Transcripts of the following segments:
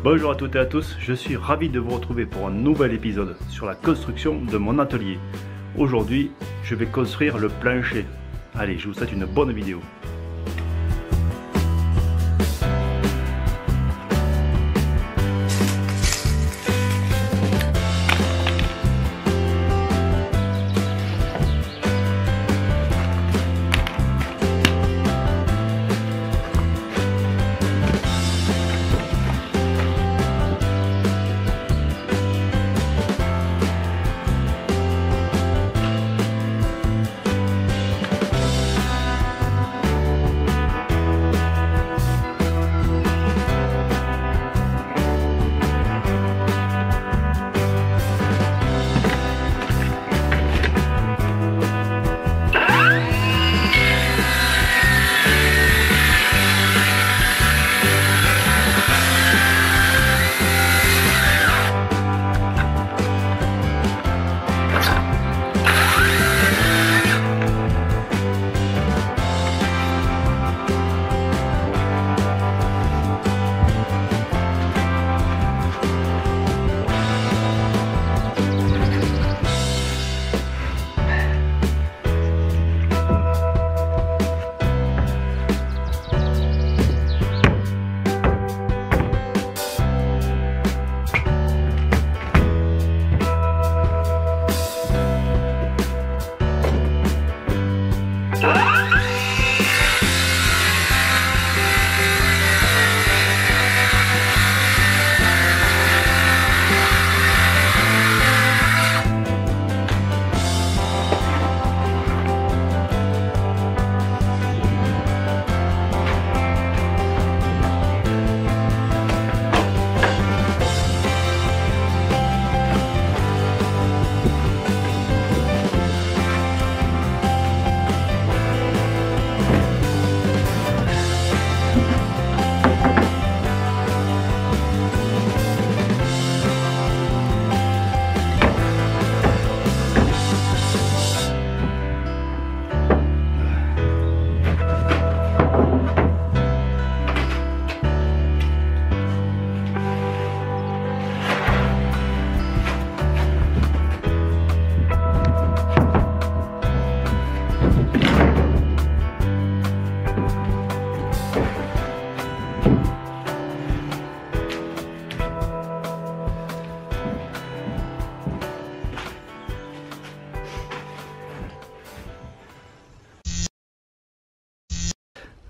Bonjour à toutes et à tous, je suis ravi de vous retrouver pour un nouvel épisode sur la construction de mon atelier. Aujourd'hui, je vais construire le plancher. Allez, je vous souhaite une bonne vidéo.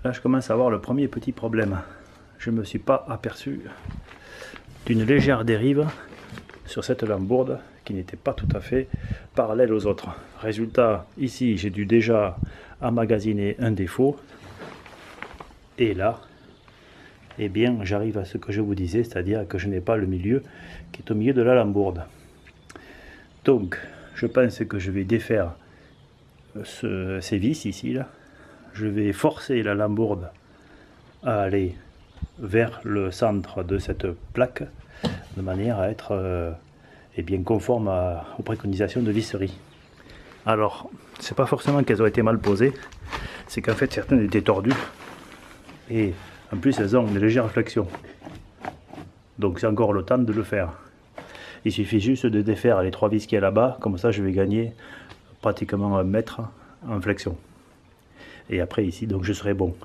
Là, je commence à avoir le premier petit problème. Je ne me suis pas aperçu d'une légère dérive sur cette lambourde qui n'était pas tout à fait parallèle aux autres. Résultat, ici, j'ai dû déjà emmagasiner un défaut. Et là, eh bien, j'arrive à ce que je vous disais, c'est-à-dire que je n'ai pas le milieu qui est au milieu de la lambourde. Donc, je pense que je vais défaire ces vis ici, là. Je vais forcer la lambourde à aller vers le centre de cette plaque de manière à être bien conforme aux préconisations de visserie. Alors, c'est pas forcément qu'elles ont été mal posées, c'est qu'en fait certaines étaient tordues et en plus elles ont une légère flexion. Donc c'est encore le temps de le faire. Il suffit juste de défaire les 3 vis qu'il y a là-bas, comme ça je vais gagner pratiquement 1 mètre en flexion. Et après ici, donc je serai bon.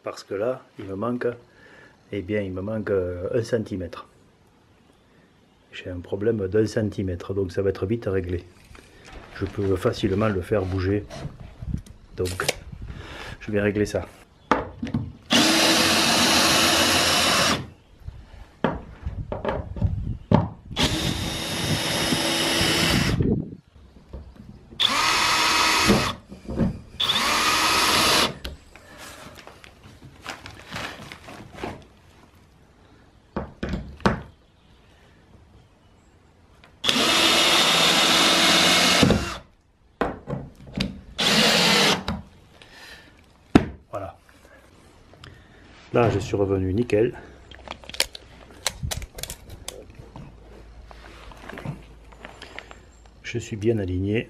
Parce que là, il me manque 1 centimètre. J'ai un problème d'1 centimètre, donc ça va être vite réglé. Je peux facilement le faire bouger. Donc, je vais régler ça. Là, je suis revenu nickel. Je suis bien aligné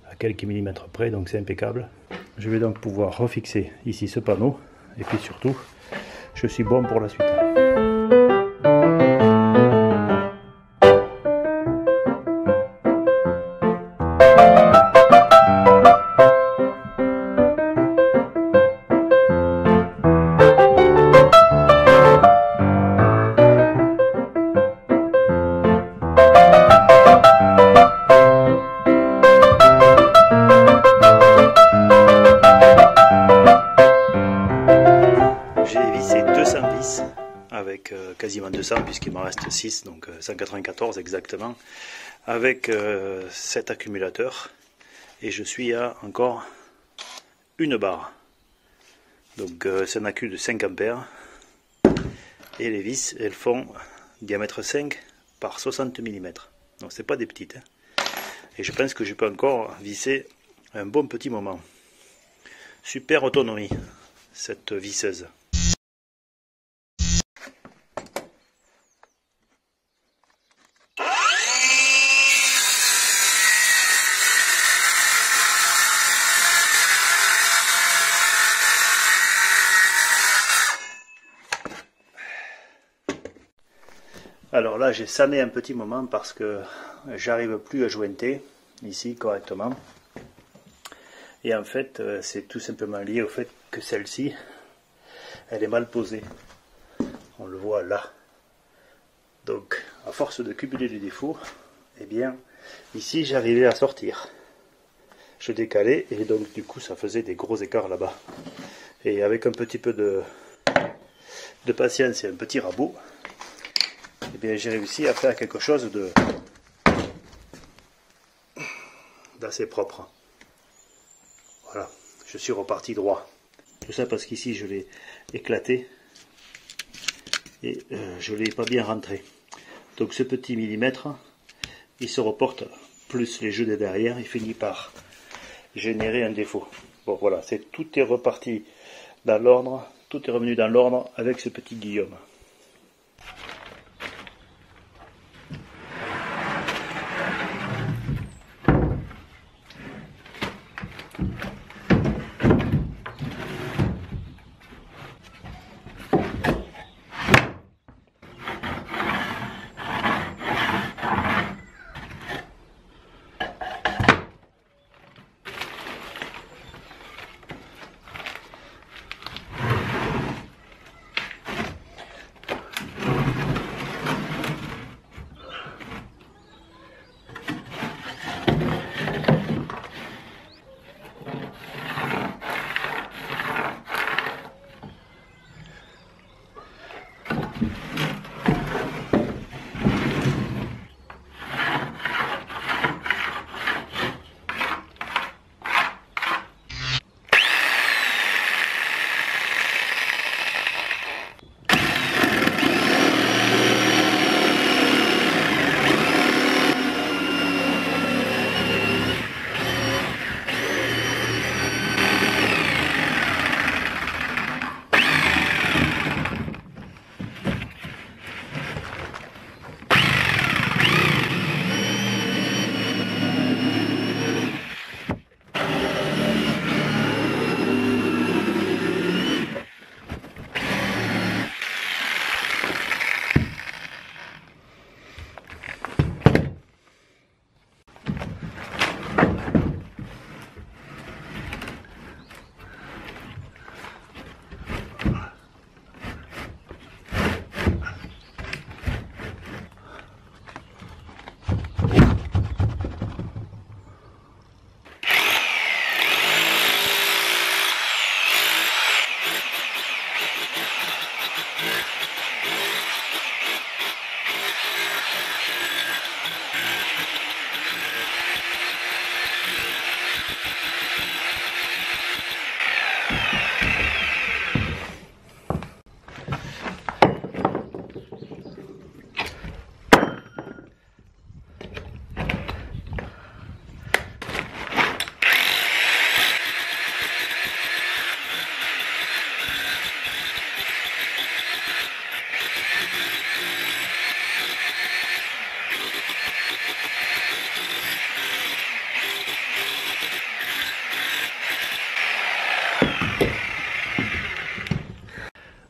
à quelques millimètres près, donc c'est impeccable. Je vais donc pouvoir refixer ici ce panneau et puis surtout je suis bon pour la suite. Avec quasiment 200 puisqu'il m'en reste 6, donc 194 exactement, avec cet accumulateur, et je suis à encore une barre. Donc c'est un accu de 5 ampères, et les vis elles font diamètre 5 par 60 mm, donc c'est pas des petites, hein. Et je pense que je peux encore visser un bon petit moment. Super autonomie cette visseuse. Alors là j'ai sané un petit moment parce que j'arrive plus à jointer ici correctement, et en fait c'est tout simplement lié au fait que celle-ci elle est mal posée, on le voit là. Donc à force de cumuler les défauts, eh bien ici j'arrivais à sortir, je décalais et donc du coup ça faisait des gros écarts là-bas, et avec un petit peu de patience et un petit rabot, eh bien j'ai réussi à faire quelque chose d'assez propre. Voilà, je suis reparti droit. Tout ça parce qu'ici je l'ai éclaté et je ne l'ai pas bien rentré. Donc ce petit millimètre, il se reporte, plus les jeux de derrière, il finit par générer un défaut. Bon voilà, tout est reparti dans l'ordre, tout est revenu dans l'ordre avec ce petit Guillaume.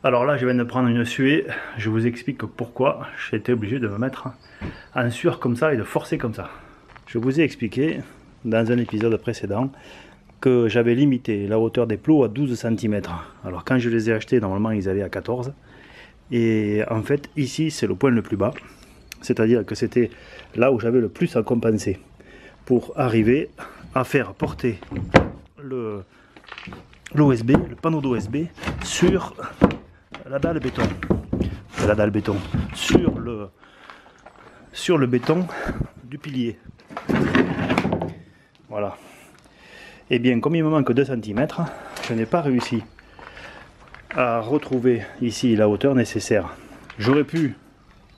Alors là, je viens de prendre une suée, je vous explique pourquoi j'ai été obligé de me mettre en sueur comme ça et de forcer comme ça. Je vous ai expliqué dans un épisode précédent que j'avais limité la hauteur des plots à 12 cm. Alors quand je les ai achetés, normalement ils allaient à 14. Et en fait, ici c'est le point le plus bas, c'est-à-dire que c'était là où j'avais le plus à compenser pour arriver à faire porter l'OSB, le panneau d'OSB sur la dalle béton, sur le béton du pilier. Voilà. Et bien, comme il me manque 2 cm, je n'ai pas réussi à retrouver ici la hauteur nécessaire. J'aurais pu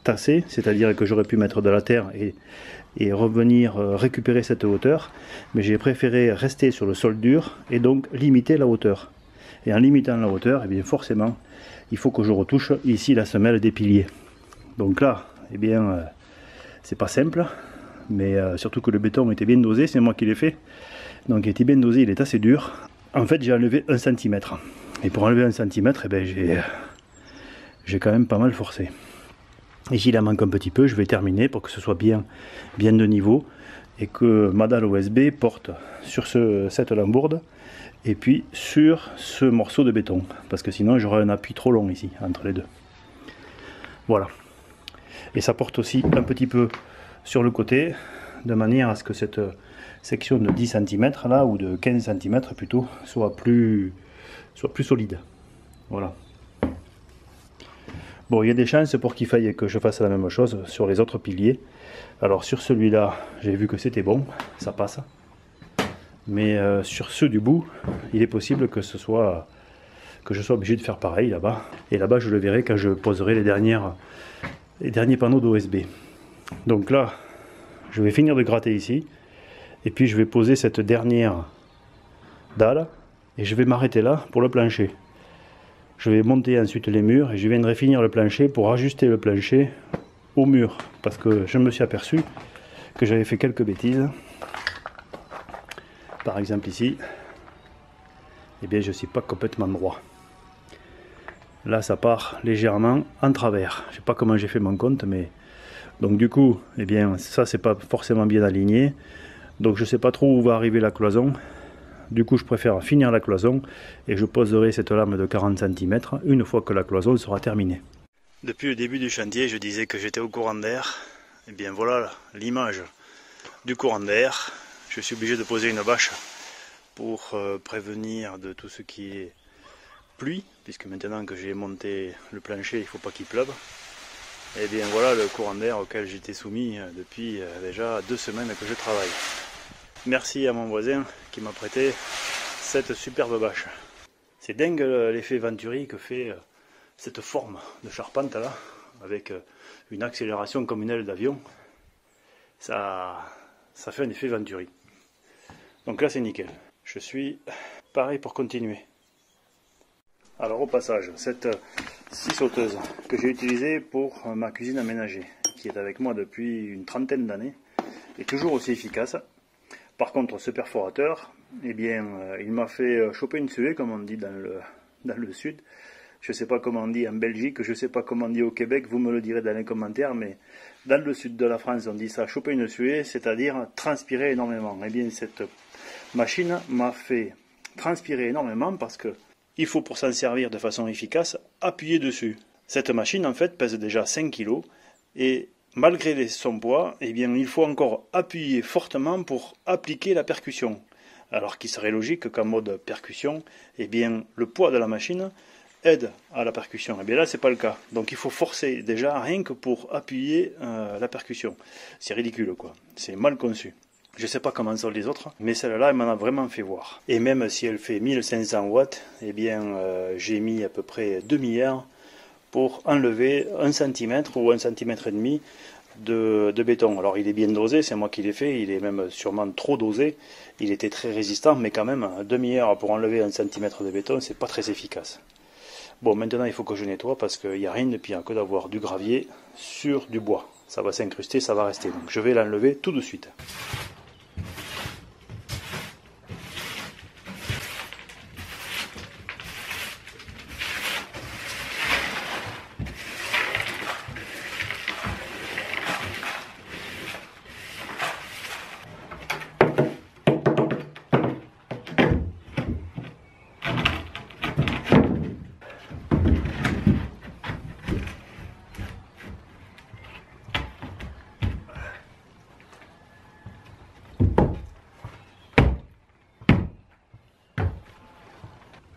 tasser, c'est-à-dire que j'aurais pu mettre de la terre et revenir récupérer cette hauteur, mais j'ai préféré rester sur le sol dur et donc limiter la hauteur. Et en limitant la hauteur, eh bien forcément, il faut que je retouche ici la semelle des piliers. Donc là, eh bien, c'est pas simple, mais surtout que le béton était bien dosé, c'est moi qui l'ai fait. Donc il était bien dosé, il est assez dur. En fait, j'ai enlevé 1 cm. Et pour enlever 1 cm, eh ben, j'ai quand même pas mal forcé. Ici, il en manque un petit peu, je vais terminer pour que ce soit bien de niveau et que ma dalle OSB porte sur cette lambourde et puis sur ce morceau de béton, parce que sinon j'aurai un appui trop long ici, entre les deux. Voilà. Et ça porte aussi un petit peu sur le côté, de manière à ce que cette section de 10 cm là, ou de 15 cm plutôt, soit plus solide. Voilà. Bon, il y a des chances pour qu'il faille que je fasse la même chose sur les autres piliers. Alors sur celui-là, j'ai vu que c'était bon, ça passe. Mais sur ceux du bout, il est possible que je sois obligé de faire pareil là-bas. Et là-bas, je le verrai quand je poserai les derniers panneaux d'OSB. Donc là, je vais finir de gratter ici. Et puis je vais poser cette dernière dalle. Et je vais m'arrêter là pour le plancher. Je vais monter ensuite les murs et je viendrai finir le plancher pour ajuster le plancher au mur. Parce que je me suis aperçu que j'avais fait quelques bêtises. Par exemple ici, eh bien je ne suis pas complètement droit. Là ça part légèrement en travers. Je ne sais pas comment j'ai fait mon compte, mais donc du coup, eh bien ça c'est pas forcément bien aligné. Donc je ne sais pas trop où va arriver la cloison. Du coup je préfère finir la cloison et je poserai cette lame de 40 cm une fois que la cloison sera terminée. Depuis le début du chantier, je disais que j'étais au courant d'air. Et bien voilà l'image du courant d'air. Je suis obligé de poser une bâche pour prévenir de tout ce qui est pluie, puisque maintenant que j'ai monté le plancher, il ne faut pas qu'il pleuve. Et bien voilà le courant d'air auquel j'étais soumis depuis déjà 2 semaines que je travaille. Merci à mon voisin qui m'a prêté cette superbe bâche. C'est dingue l'effet Venturi que fait cette forme de charpente là, avec une accélération comme une aile d'avion. Ça fait un effet Venturi. Donc là c'est nickel. Je suis pareil pour continuer. Alors au passage, cette scie sauteuse que j'ai utilisée pour ma cuisine aménagée, qui est avec moi depuis une trentaine d'années, est toujours aussi efficace. Par contre ce perforateur, eh bien, il m'a fait choper une suée, comme on dit dans le sud. Je ne sais pas comment on dit en Belgique, je ne sais pas comment on dit au Québec, vous me le direz dans les commentaires, mais dans le sud de la France on dit ça, choper une suée, c'est-à-dire transpirer énormément. Eh bien cette machine m'a fait transpirer énormément parce que il faut, pour s'en servir de façon efficace, appuyer dessus. Cette machine en fait pèse déjà 5 kg et malgré son poids, eh bien, il faut encore appuyer fortement pour appliquer la percussion. Alors qu'il serait logique qu'en mode percussion, eh bien, le poids de la machine aide à la percussion. Et bien là, c'est pas le cas. Donc il faut forcer déjà rien que pour appuyer la percussion. C'est ridicule quoi. C'est mal conçu. Je ne sais pas comment sont les autres, mais celle-là, elle m'en a vraiment fait voir. Et même si elle fait 1500 watts, eh bien, j'ai mis à peu près demi-heure pour enlever 1 cm ou 1 cm et demi de béton. Alors il est bien dosé, c'est moi qui l'ai fait, il est même sûrement trop dosé. Il était très résistant, mais quand même, demi-heure pour enlever 1 cm de béton, c'est pas très efficace. Bon, maintenant il faut que je nettoie parce qu'il n'y a rien de pire que d'avoir du gravier sur du bois. Ça va s'incruster, ça va rester. Donc je vais l'enlever tout de suite.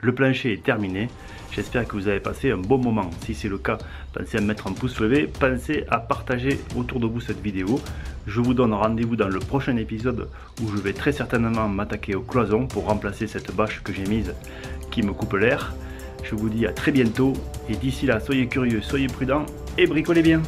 Le plancher est terminé. J'espère que vous avez passé un bon moment. Si c'est le cas, pensez à mettre un pouce levé, pensez à partager autour de vous cette vidéo. Je vous donne rendez-vous dans le prochain épisode où je vais très certainement m'attaquer aux cloisons pour remplacer cette bâche que j'ai mise qui me coupe l'air. Je vous dis à très bientôt et d'ici là, soyez curieux, soyez prudents et bricolez bien.